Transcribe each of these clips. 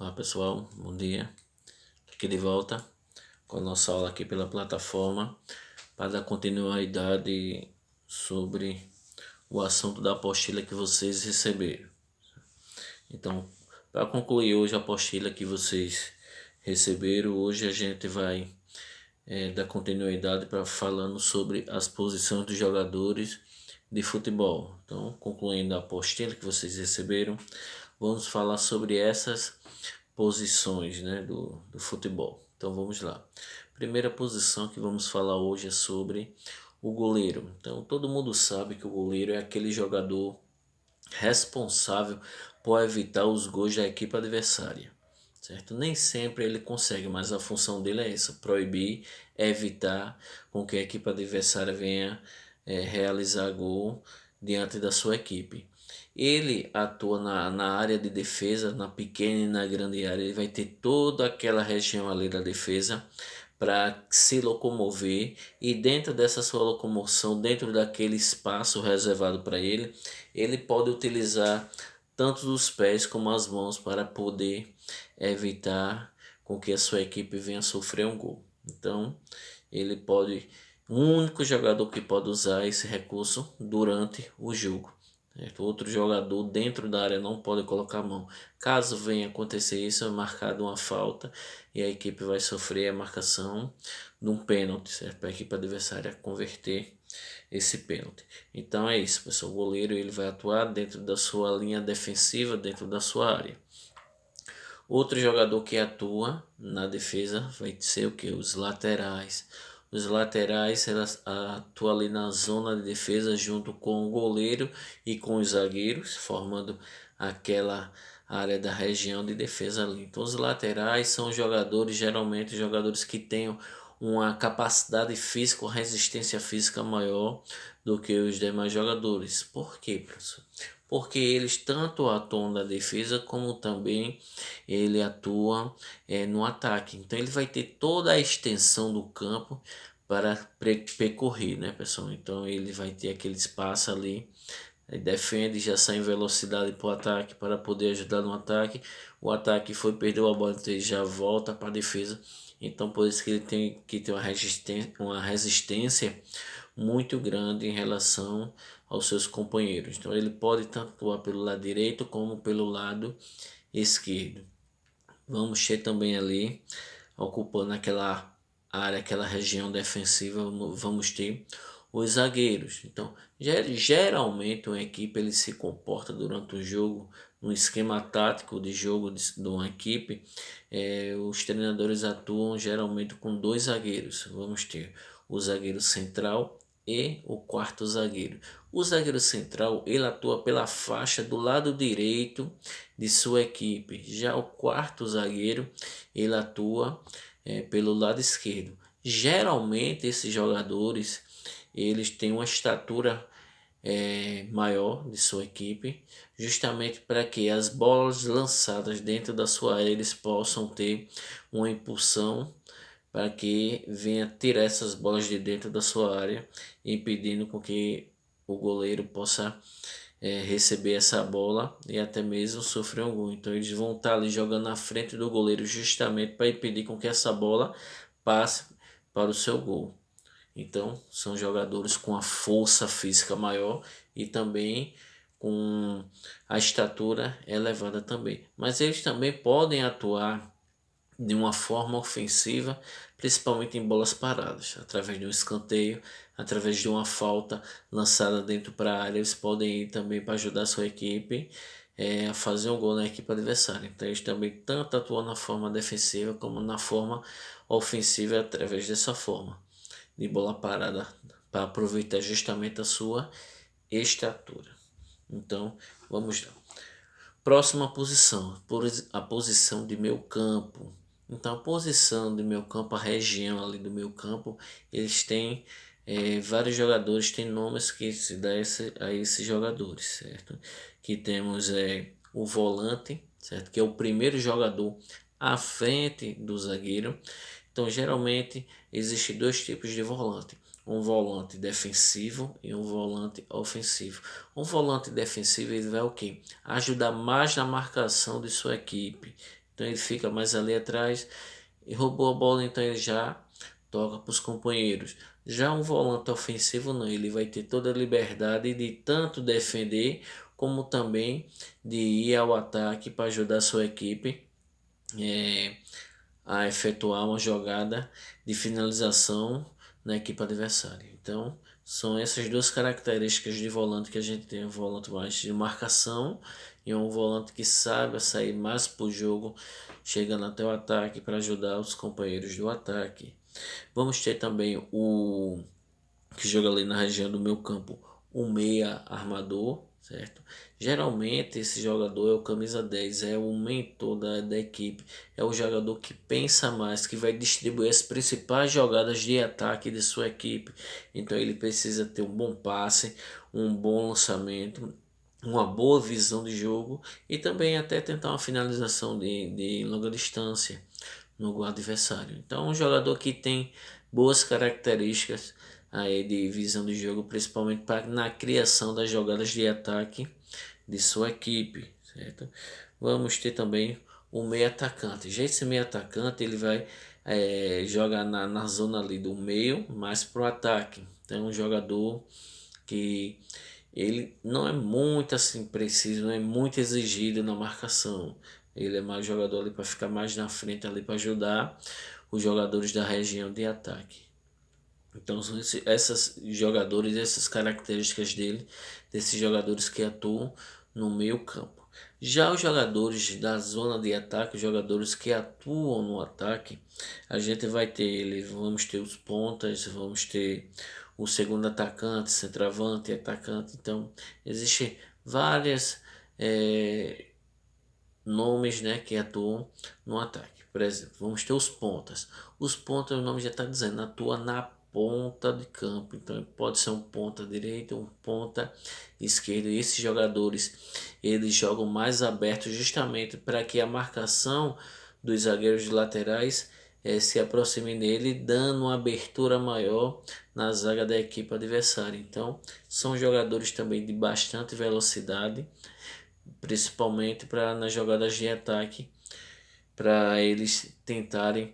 Olá pessoal, bom dia. Aqui de volta com a nossa aula aqui pela plataforma para dar continuidade sobre o assunto da apostila que vocês receberam. Então, para concluir hoje a apostila que vocês receberam, hoje a gente vai dar continuidade para falando sobre as posições dos jogadores de futebol. Então, concluindo a apostila que vocês receberam, vamos falar sobre essas posições, né, do futebol. Então vamos lá. Primeira posição que vamos falar hoje é sobre o goleiro. Então todo mundo sabe que o goleiro é aquele jogador responsável por evitar os gols da equipe adversária, certo? Nem sempre ele consegue, mas a função dele é essa: proibir, evitar com que a equipe adversária venha realizar gol diante da sua equipe. Ele atua na área de defesa, na pequena e na grande área. Ele vai ter toda aquela região ali da defesa para se locomover, e dentro dessa sua locomoção, dentro daquele espaço reservado para ele, ele pode utilizar tanto os pés como as mãos para poder evitar com que a sua equipe venha sofrer um gol. Então, ele pode, o único jogador que pode usar esse recurso durante o jogo. Certo? Outro jogador dentro da área não pode colocar a mão. Caso venha acontecer isso, é marcada uma falta e a equipe vai sofrer a marcação de um pênalti, certo? Para a equipe adversária converter esse pênalti. Então é isso, pessoal. O goleiro ele vai atuar dentro da sua linha defensiva, dentro da sua área. Outro jogador que atua na defesa vai ser o que? Os laterais. Os laterais elas atuam ali na zona de defesa junto com o goleiro e com os zagueiros, formando aquela área da região de defesa ali. Então os laterais são jogadores, geralmente jogadores que tenham uma capacidade física, uma resistência física maior do que os demais jogadores. Por quê, professor? Porque eles tanto atuam na defesa como também ele atua no ataque. Então ele vai ter toda a extensão do campo para percorrer, né, pessoal? Então ele vai ter aquele espaço ali, defende, já sai em velocidade para o ataque para poder ajudar no ataque. O ataque foi, perdeu a bola, então ele já volta para a defesa. Então por isso que ele tem que ter uma resistência muito grande em relação aos seus companheiros. Então ele pode tanto atuar pelo lado direito como pelo lado esquerdo. Vamos ter também ali, ocupando aquela área, aquela região defensiva, vamos ter os zagueiros. Então, geralmente uma equipe ele se comporta durante o jogo, no esquema tático de jogo de uma equipe, os treinadores atuam geralmente com dois zagueiros. Vamos ter o zagueiro central e o quarto zagueiro. O zagueiro central ele atua pela faixa do lado direito de sua equipe. Já o quarto zagueiro ele atua pelo lado esquerdo. Geralmente esses jogadores eles têm uma estatura maior de sua equipe, justamente para que as bolas lançadas dentro da sua área eles possam ter uma impulsão para que venha tirar essas bolas de dentro da sua área, impedindo com que o goleiro possa receber essa bola e até mesmo sofrer um gol. Então eles vão estar ali jogando na frente do goleiro justamente para impedir com que essa bola passe para o seu gol. Então são jogadores com a força física maior e também com a estatura elevada também. Mas eles também podem atuar de uma forma ofensiva, principalmente em bolas paradas, através de um escanteio, através de uma falta lançada dentro para a área. Eles podem ir também para ajudar a sua equipe a fazer um gol na equipe adversária. Então eles também tanto atuam na forma defensiva como na forma ofensiva através dessa forma de bola parada, para aproveitar justamente a sua estatura. Então vamos lá. Próxima posição, a posição de meio campo. Então a posição do meio campo, a região ali do meio campo, eles têm vários jogadores, tem nomes que se dá a esses jogadores, certo? Que temos o volante, certo? Que é o primeiro jogador à frente do zagueiro. Então geralmente existe dois tipos de volante: um volante defensivo e um volante ofensivo. Um volante defensivo ele vai o quê? Ajudar mais na marcação de sua equipe, então ele fica mais ali atrás e roubou a bola, então ele já toca para os companheiros. Já um volante ofensivo não, ele vai ter toda a liberdade de tanto defender como também de ir ao ataque para ajudar a sua equipe a efetuar uma jogada de finalização na equipe adversária. Então, são essas duas características de volante que a gente tem: um volante mais de marcação e um volante que sabe sair mais para o jogo, chegando até o ataque para ajudar os companheiros do ataque. Vamos ter também o que joga ali na região do meio campo, o meia armador, certo? Geralmente esse jogador é o camisa 10, é o mentor da equipe, é o jogador que pensa mais, que vai distribuir as principais jogadas de ataque de sua equipe. Então ele precisa ter um bom passe, um bom lançamento, uma boa visão de jogo e também até tentar uma finalização de longa distância no gol adversário. Então, um jogador que tem boas características aí de visão de jogo, principalmente na criação das jogadas de ataque de sua equipe, certo? Vamos ter também o meio atacante. Já esse meio atacante ele vai jogar na zona ali do meio, mais pro ataque. Então, é um jogador que ele não é muito assim preciso, não é muito exigido na marcação. Ele é mais jogador ali para ficar mais na frente ali para ajudar os jogadores da região de ataque. Então são essas jogadores, essas características dele, desses jogadores que atuam no meio campo. Já os jogadores da zona de ataque, os jogadores que atuam no ataque, a gente vai ter vamos ter os pontas, vamos ter o segundo atacante, centroavante e atacante. Então existem várias nomes, né, que atuam no ataque. Por exemplo, vamos ter os pontas. Os pontas, o nome já está dizendo, atua na ponta de campo. Então pode ser um ponta direito, um ponta esquerdo. E esses jogadores eles jogam mais abertos justamente para que a marcação dos zagueiros de laterais se aproxime dele, dando uma abertura maior na zaga da equipe adversária. Então são jogadores também de bastante velocidade, principalmente para nas jogadas de ataque, para eles tentarem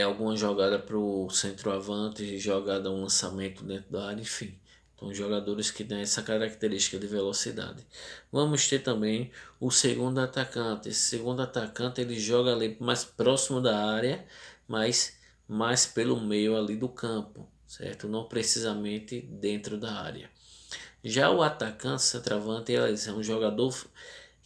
alguma jogada para o centroavante, jogada um lançamento dentro da área, enfim. Então, jogadores que têm essa característica de velocidade. Vamos ter também o segundo atacante. Esse segundo atacante ele joga ali mais próximo da área, mas mais pelo meio ali do campo, certo? Não precisamente dentro da área. Já o atacante, centroavante, ele é um jogador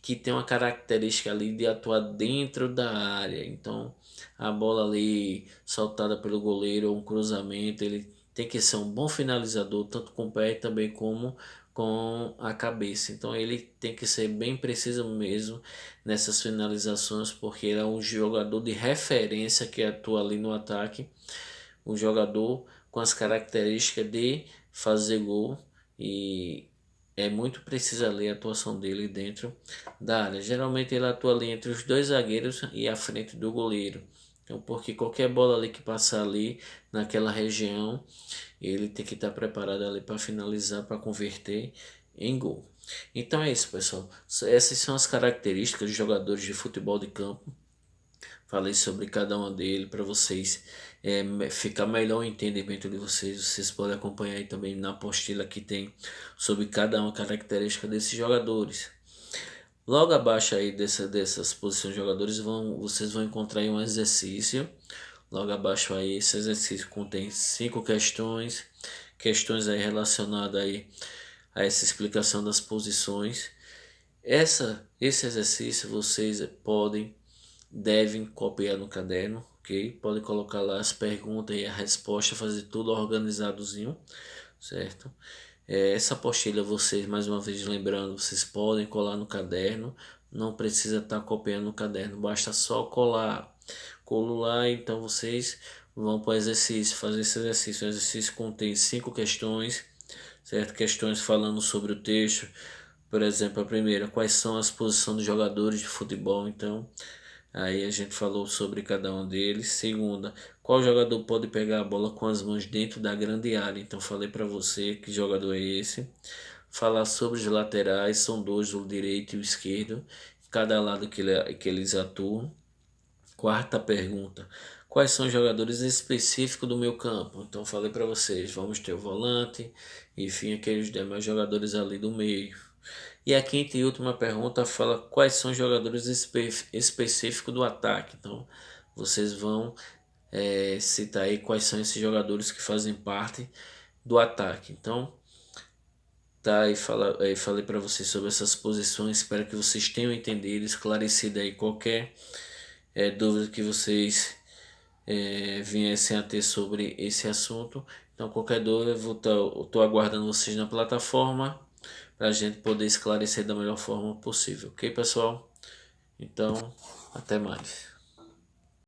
que tem uma característica ali de atuar dentro da área. Então, a bola ali soltada pelo goleiro ou um cruzamento, ele tem que ser um bom finalizador, tanto com o pé também como com a cabeça. Então, ele tem que ser bem preciso mesmo nessas finalizações, porque ele é um jogador de referência que atua ali no ataque, um jogador com as características de fazer gol e é muito precisa ali a atuação dele dentro da área. Geralmente ele atua ali entre os dois zagueiros e à frente do goleiro. Então, porque qualquer bola ali que passar ali naquela região, ele tem que estar preparado ali para finalizar, para converter em gol. Então é isso, pessoal. Essas são as características dos jogadores de futebol de campo. Falei sobre cada uma deles para vocês ficar melhor o entendimento de vocês. Vocês podem acompanhar aí também na apostila que tem sobre cada uma característica desses jogadores. Logo abaixo aí dessas posições de jogadores vocês vão encontrar aí um exercício. Logo abaixo aí esse exercício contém 5 questões aí relacionadas aí a essa explicação das posições. Esse exercício vocês devem copiar no caderno, ok? Podem colocar lá as perguntas e a resposta, fazer tudo organizadozinho, certo? Essa apostila vocês, mais uma vez lembrando, vocês podem colar no caderno, não precisa estar copiando no caderno, basta só colar. Colo lá, então vocês vão para o exercício, fazer esse exercício. O exercício contém 5 questões, certo? Questões falando sobre o texto. Por exemplo, a primeira, quais são as posições dos jogadores de futebol? Então, aí a gente falou sobre cada um deles. Segunda, qual jogador pode pegar a bola com as mãos dentro da grande área? Então falei para você que jogador é esse. Falar sobre os laterais, são dois, o direito e o esquerdo, cada lado que eles atuam. Quarta pergunta: quais são os jogadores específicos do meu campo? Então falei para vocês, vamos ter o volante, enfim, aqueles demais jogadores ali do meio. E a quinta e última pergunta fala quais são os jogadores específicos do ataque. Então vocês vão citar aí quais são esses jogadores que fazem parte do ataque. Então tá, falei para vocês sobre essas posições. Espero que vocês tenham entendido, esclarecido aí qualquer dúvida que vocês viessem a ter sobre esse assunto. Então qualquer dúvida eu estou aguardando vocês na plataforma para a gente poder esclarecer da melhor forma possível, ok pessoal? Então até mais.